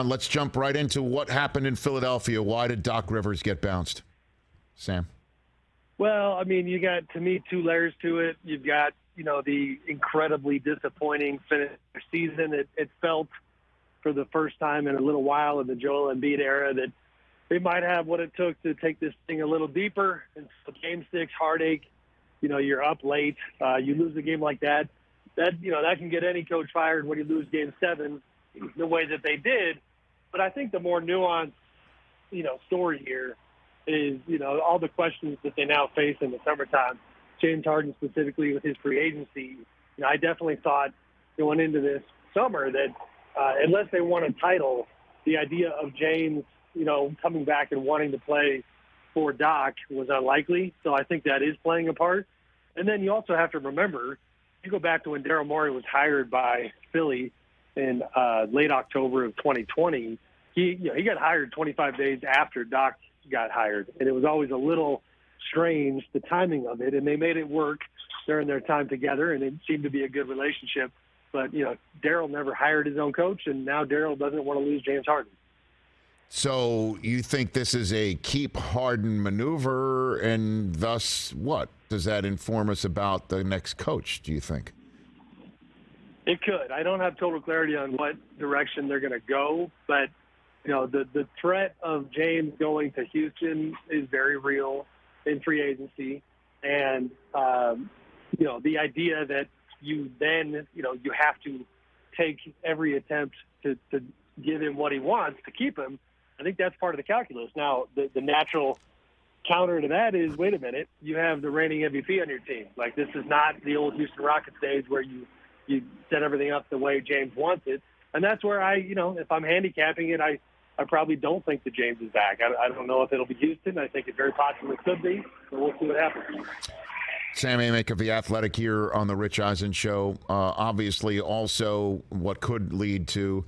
Let's jump right into what happened in Philadelphia. Why did Doc Rivers get bounced? Sam? Well, I mean, you got, to me, two layers to it. You've got, the incredibly disappointing finish of the season. It felt for the first time in a little while in the Joel Embiid era that they might have what it took to take this thing a little deeper. And so game 6, heartache, you're up late. You lose a game like that. That can get any coach fired when you lose game 7 the way that they did. But I think the more nuanced, story here is, all the questions that they now face in the summertime. James Harden specifically with his free agency. I definitely thought going into this summer that unless they won a title, the idea of James, coming back and wanting to play for Doc was unlikely. So I think that is playing a part. And then you also have to remember, you go back to when Daryl Morey was hired by Philly in late October of 2020. He got hired 25 days after Doc got hired, and it was always a little strange, the timing of it, and they made it work during their time together, and it seemed to be a good relationship. But, Daryl never hired his own coach, and now Daryl doesn't want to lose James Harden. So you think this is a keep Harden maneuver, and thus what? Does that inform us about the next coach, do you think? It could. I don't have total clarity on what direction they're going to go, but the threat of James going to Houston is very real in free agency. And, the idea that you then, you have to take every attempt to give him what he wants to keep him, I think that's part of the calculus. Now, the natural counter to that is, wait a minute, you have the reigning MVP on your team. Like, this is not the old Houston Rockets days where you set everything up the way James wants it. And that's where if I'm handicapping it, I probably don't think that James is back. I don't know if it'll be Houston. I think it very possibly could be, but we'll see what happens. Sam Amick of The Athletic here on the Rich Eisen Show. Obviously, also what could lead to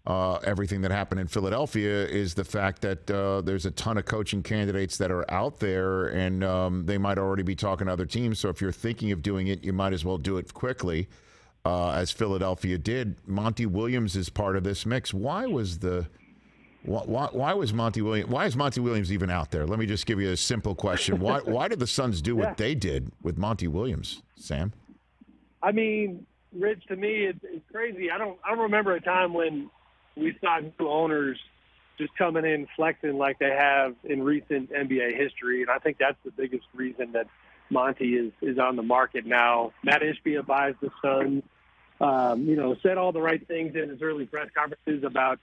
everything that happened in Philadelphia is the fact that there's a ton of coaching candidates that are out there, and they might already be talking to other teams. So if you're thinking of doing it, you might as well do it quickly, as Philadelphia did. Monty Williams is part of this mix. Why is Monty Williams even out there? Let me just give you a simple question. Why did the Suns do what they did with Monty Williams, Sam? I mean, Rich, to me, it's crazy. I don't remember a time when we saw new owners just coming in flexing like they have in recent NBA history, and I think that's the biggest reason that Monty is on the market now. Matt Ishbia buys the Suns. Said all the right things in his early press conferences about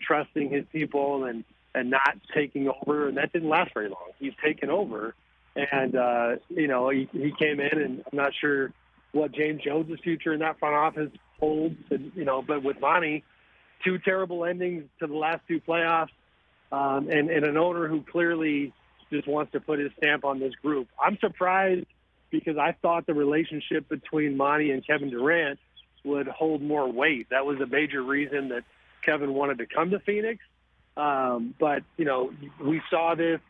trusting his people and not taking over, and that didn't last very long. He's taken over, and he came in, and I'm not sure what James Jones' future in that front office holds. But with Monty, 2 terrible endings to the last 2 playoffs, and an owner who clearly just wants to put his stamp on this group. I'm surprised because I thought the relationship between Monty and Kevin Durant would hold more weight. That was a major reason that Kevin wanted to come to Phoenix. But we saw this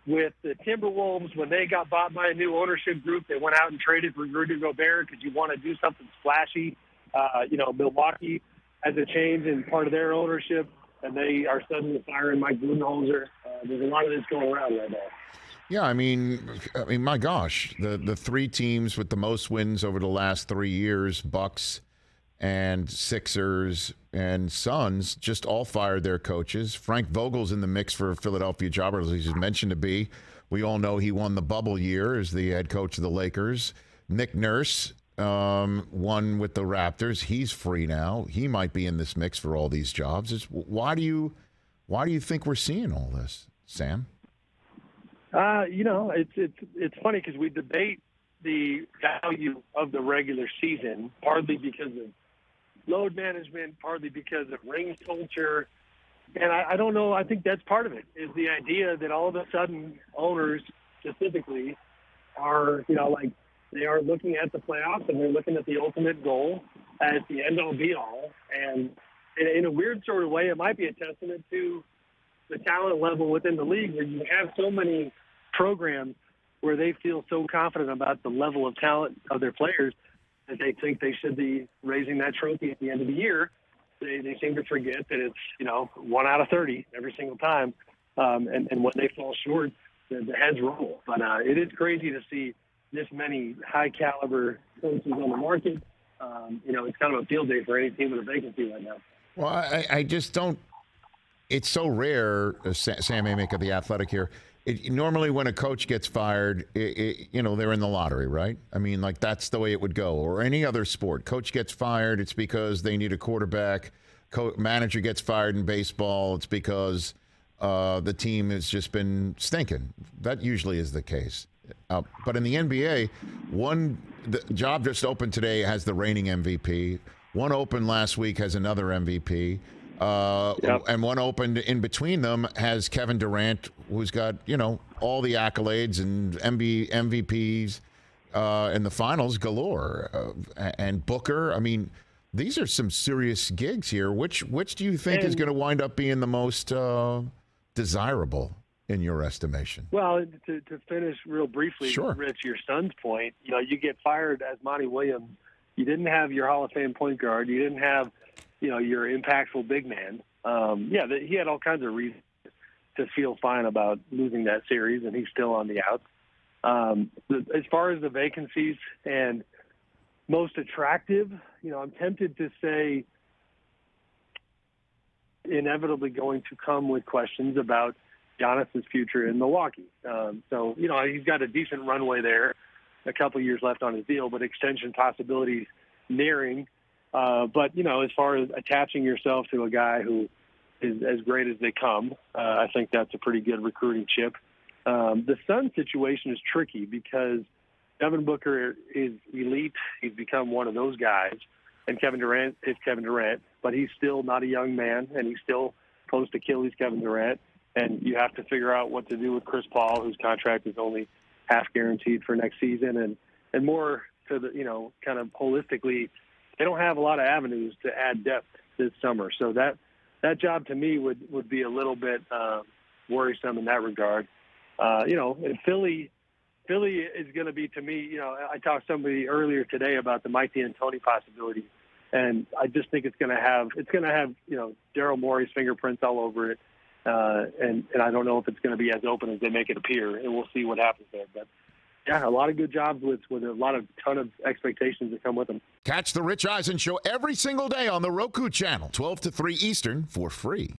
with the Timberwolves when they got bought by a new ownership group. They went out and traded for Rudy Gobert because you want to do something splashy. Milwaukee has a change in part of their ownership, and they are suddenly firing Mike Budenholzer. There's a lot of this going around right now. Yeah, I mean, my gosh, the 3 teams with the most wins over the last 3 years, Bucks and Sixers and Suns, just all fired their coaches. Frank Vogel's in the mix for Philadelphia job, or as he's mentioned to be. We all know he won the bubble year as the head coach of the Lakers. Nick Nurse won with the Raptors. He's free now. He might be in this mix for all these jobs. Why do you think we're seeing all this, Sam? It's funny because we debate the value of the regular season, partly because of load management, partly because of ring culture. And I don't know. I think that's part of it, is the idea that all of a sudden owners specifically are, they are looking at the playoffs and they're looking at the ultimate goal as the end-all be-all. And in a weird sort of way, it might be a testament to the talent level within the league, where you have so many programs where they feel so confident about the level of talent of their players that they think they should be raising that trophy at the end of the year. they seem to forget that it's 1 out of 30 every single time, and when they fall short, the heads roll. But it is crazy to see this many high caliber coaches on the market. It's kind of a field day for any team with a vacancy right now. Well, I just don't. It's so rare, Sam Amick of The Athletic here. Normally, when a coach gets fired, they're in the lottery, right? I mean, like that's the way it would go. Or any other sport, coach gets fired, it's because they need a quarterback. Manager gets fired in baseball, it's because the team has just been stinking. That usually is the case. But in the NBA, the job just opened today has the reigning MVP. One opened last week has another MVP. Yep. And one opened in between them has Kevin Durant, who's got, all the accolades and MVPs in the finals galore. And Booker. I mean, these are some serious gigs here. Which do you think is going to wind up being the most desirable in your estimation? Well, to finish real briefly, Sure. Rich, your son's point, you get fired as Monty Williams. You didn't have your Hall of Fame point guard. You didn't have your impactful big man. He had all kinds of reasons to feel fine about losing that series, and he's still on the outs. As far as the vacancies and most attractive, I'm tempted to say inevitably going to come with questions about Giannis's future in Milwaukee. He's got a decent runway there, a couple years left on his deal, but extension possibilities nearing. But as far as attaching yourself to a guy who is as great as they come, I think that's a pretty good recruiting chip. The Suns situation is tricky because Devin Booker is elite. He's become one of those guys. And Kevin Durant is Kevin Durant, but he's still not a young man, and he's still post-Achilles Kevin Durant. And you have to figure out what to do with Chris Paul, whose contract is only half guaranteed for next season. And more to the, kind of holistically, they don't have a lot of avenues to add depth this summer. So that job to me would be a little bit worrisome in that regard. And Philly is going to be, to me, I talked to somebody earlier today about the Mike D'Antoni possibility, and I just think it's going to have Daryl Morey's fingerprints all over it. And I don't know if it's going to be as open as they make it appear, and we'll see what happens there. But yeah, a lot of good jobs with a ton of expectations that come with them. Catch the Rich Eisen Show every single day on the Roku channel, 12 to 3 Eastern, for free.